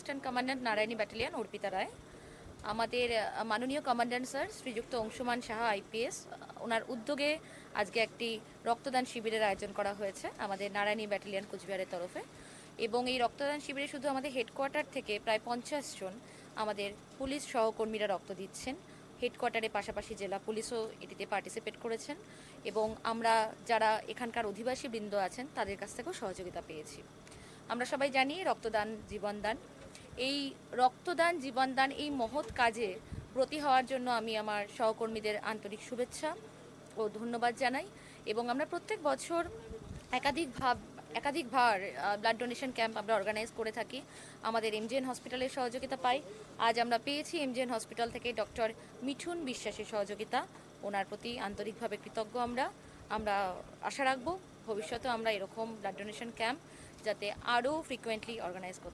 Assistant commandant Narayani battalion Arpita Roy. আমাদের মাননীয় commandant sir শ্রীযুক্ত অংশুমান সাহা আইপিএস ওনার উদ্যোগে আজকে একটি রক্তদান শিবিরের আয়োজন করা হয়েছে আমাদের নারায়ণী ব্যাটালিয়ন কুচবিহারের তরফে। এবং এই রক্তদান শিবিরে শুধু আমাদের হেডকোয়ার্টার থেকে প্রায় 50 জন আমাদের পুলিশ সহকর্মীরা রক্ত দিচ্ছেন। হেডকোয়ার্টারের পাশাপাশি জেলা পুলিশও এটিতে পার্টিসিপেট করেছেন এবং আমরা যারা এখানকার অধিবাসী বৃন্দ আছেন তাদের কাছ থেকেও সহযোগিতা পেয়েছি। আমরা সবাই জানি রক্তদান জীবনদান। এই রক্তদান জীবনদান এই মহৎ কাজে ব্রতী হওয়ার জন্য আমি আমার সহকর্মীদের আন্তরিক শুভেচ্ছা ও ধন্যবাদ জানাই। এবং আমরা প্রত্যেক বছর একাধিকবার ব্লাড ডোনেশন ক্যাম্প আমরা অর্গানাইজ করে থাকি। আমাদের এমজেএন হসপিটালের সহযোগিতা পাই। আজ আমরা পেয়েছি এমজেএন হসপিটাল থেকে ডক্টর মিঠুন বিশ্বাসের সহযোগিতা। ওনার প্রতি আন্তরিকভাবে কৃতজ্ঞ আমরা আশা রাখবো ভবিষ্যতে আমরা এরকম ব্লাড ডোনেশন ক্যাম্প যাতে আরও ফ্রিকোয়েন্টলি অর্গানাইজ করতে